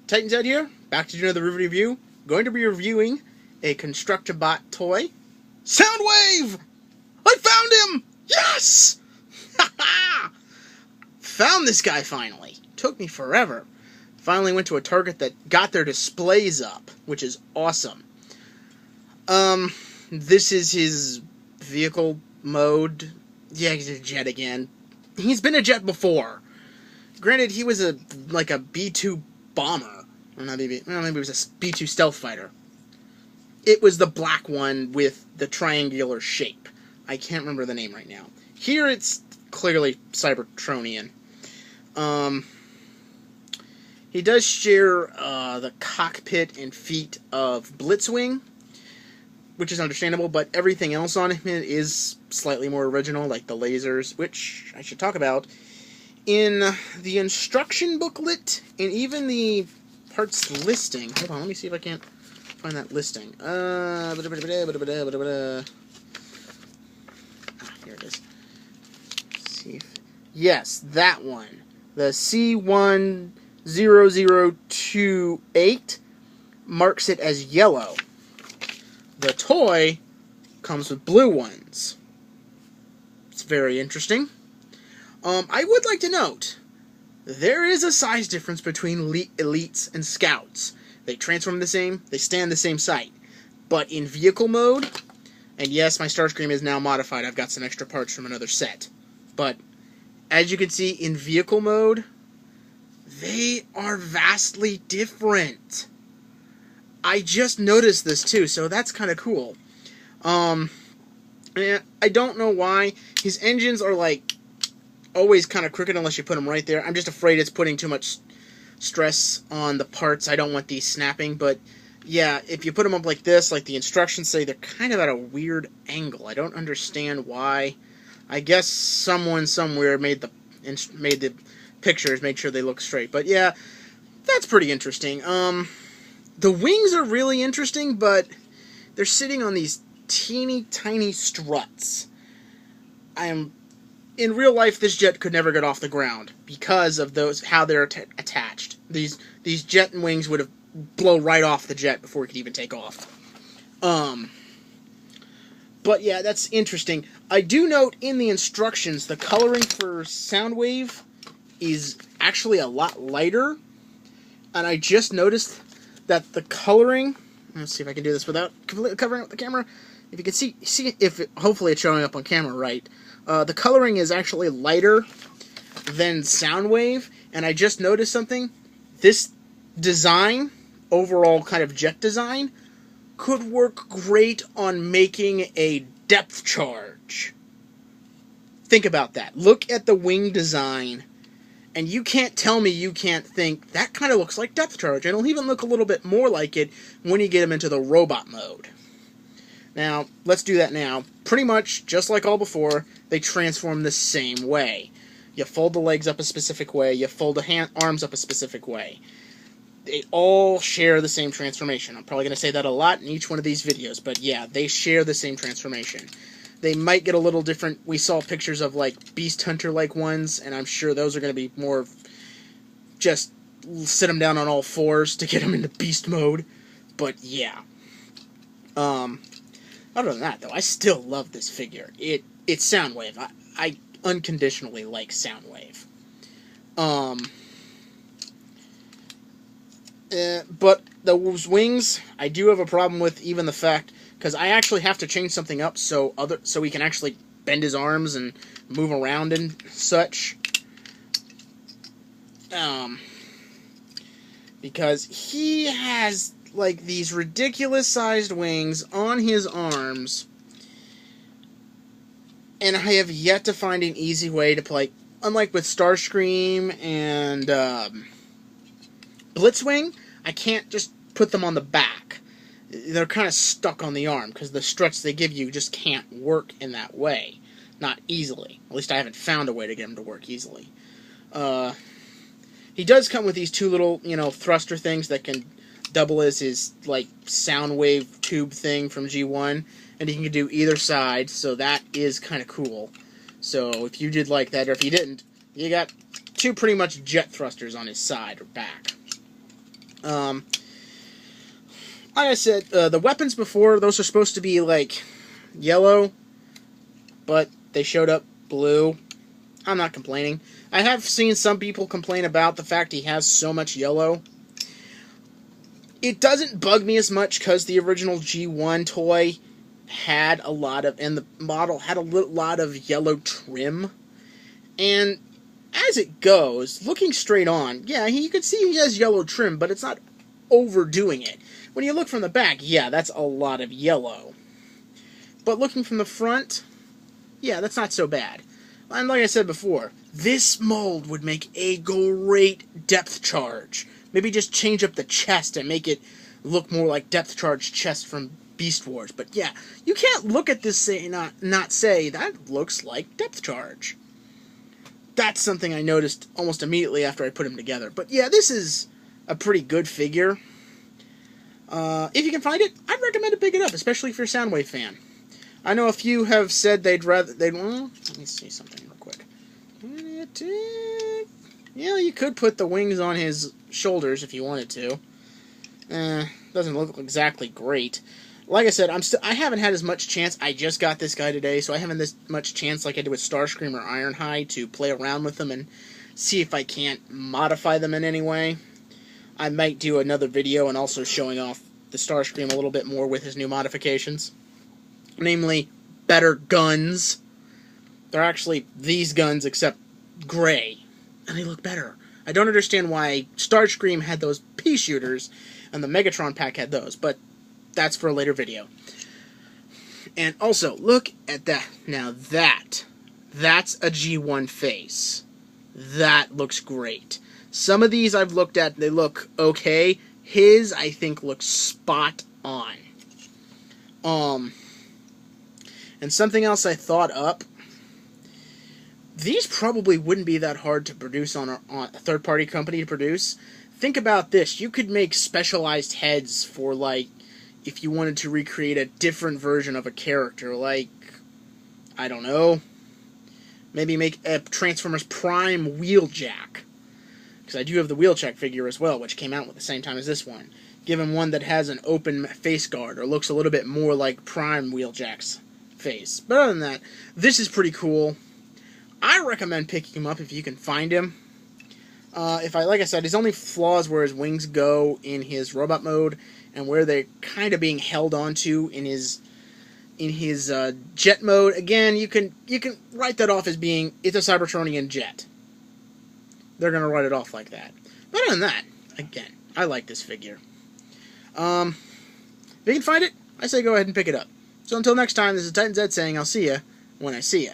Titans out here, back to do another review. Going to be reviewing a Constructabot toy, Soundwave! I found him! Yes! Found this guy finally. Took me forever. Finally went to a Target that got their displays up, which is awesome. This is his vehicle mode. Yeah, he's a jet again. He's been a jet before. Granted, he was like a B-2 bomber. Or not maybe it was a B-2 stealth fighter. It was the black one with the triangular shape. I can't remember the name right now. Here it's clearly Cybertronian. He does share the cockpit and feet of Blitzwing, which is understandable, but everything else on him is slightly more original, like the lasers, which I should talk about. In the instruction booklet, and even the parts listing... Hold on, let me see if I can't find that listing. Here it is. See if, yes, that one. The C10028 marks it as yellow. The toy comes with blue ones. It's very interesting. I would like to note, there is a size difference between elites and scouts. They transform the same, they stand the same sight. But in vehicle mode, and yes, my Starscream is now modified, I've got some extra parts from another set. But, as you can see, in vehicle mode, they are vastly different. I just noticed this too, so that's kind of cool. I don't know why. His engines are like always kind of crooked unless you put them right there. I'm just afraid it's putting too much stress on the parts. I don't want these snapping, but yeah, if you put them up like this, like the instructions say, they're kind of at a weird angle. I don't understand why. I guess someone somewhere made the pictures, made sure they look straight. But yeah, that's pretty interesting. The wings are really interesting, but they're sitting on these teeny tiny struts. In real life, this jet could never get off the ground because of how they're attached. These jet wings would have blow right off the jet before it could even take off. But yeah, that's interesting. I do note in the instructions, the coloring for Soundwave is actually a lot lighter, and I just noticed that the coloring... Let's see if I can do this without completely covering up the camera. If you can see if hopefully it's showing up on camera right. The coloring is actually lighter than Soundwave, and I just noticed something. This design, overall kind of jet design, could work great on making a depth charge. Think about that. Look at the wing design, and you can't tell me you can't think, that kind of looks like depth charge. And it'll even look a little bit more like it when you get them into the robot mode. Now, let's do that now. Pretty much, just like all before, they transform the same way. You fold the legs up a specific way, you fold the arms up a specific way. They all share the same transformation. I'm probably going to say that a lot in each one of these videos, but yeah, they share the same transformation. They might get a little different. We saw pictures of, like, Beast Hunter-like ones, and I'm sure those are going to be more just sit them down on all fours to get them into beast mode. But yeah. Other than that, though, I still love this figure. It's Soundwave. I unconditionally like Soundwave. But those wings, I do have a problem with, even the fact, because I actually have to change something up so he can actually bend his arms and move around and such. Because he has like these ridiculous sized wings on his arms, and I have yet to find an easy way to play. Unlike with Starscream and Blitzwing, I can't just put them on the back. They're kind of stuck on the arm because the struts they give you just can't work in that way. Not easily. At least I haven't found a way to get them to work easily. He does come with these two little, thruster things that can double as his, like, Soundwave tube thing from G1, and he can do either side, so that is kind of cool. So if you did like that, or if you didn't, you got two pretty much jet thrusters on his side or back. Um, like I said, the weapons before, those are supposed to be, like, yellow, but they showed up blue. I'm not complaining. I have seen some people complain about the fact he has so much yellow. It doesn't bug me as much because the original G1 toy had a lot of, and the model had a lot of yellow trim. And as it goes, looking straight on, yeah, you can see he has yellow trim, but it's not overdoing it. When you look from the back, yeah, that's a lot of yellow. But looking from the front, yeah, that's not so bad. And like I said before, this mold would make a great depth charge. Maybe just change up the chest and make it look more like depth charge chest from Beast Wars. But yeah, you can't look at this and not say, that looks like depth charge. That's something I noticed almost immediately after I put them together. But yeah, this is a pretty good figure. If you can find it, I'd recommend to pick it up, especially if you're a Soundwave fan. I know a few have said they'd rather... well, let me see something real quick. Yeah, you could put the wings on his shoulders if you wanted to. Doesn't look exactly great. Like I said, I haven't had as much chance. I just got this guy today, so I haven't this much chance like I did with Starscream or Ironhide to play around with them and see if I can't modify them in any way. I might do another video and also showing off the Starscream a little bit more with his new modifications. Namely, better guns. They're actually these guns except gray, and they look better. I don't understand why Starscream had those pea shooters and the Megatron pack had those, but that's for a later video. And also, look at that. Now that's a G1 face. That looks great. Some of these I've looked at, they look okay. His, I think, looks spot on. And something else I thought up. These probably wouldn't be that hard to produce on a third-party company to produce. Think about this. You could make specialized heads for, like, if you wanted to recreate a different version of a character. Like, I don't know. Maybe make a Transformers Prime Wheeljack. Because I do have the Wheeljack figure as well, which came out at the same time as this one. Give him one that has an open face guard, or looks a little bit more like Prime Wheeljack's face. But other than that, this is pretty cool. I recommend picking him up if you can find him. Like I said, his only flaws where his wings go in his robot mode, and where they're kind of being held onto in his jet mode. Again, you can write that off as being it's a Cybertronian jet. They're gonna write it off like that. But other than that, again, I like this figure. If you can find it, I say go ahead and pick it up. So until next time, this is Titan Zed saying I'll see ya when I see ya.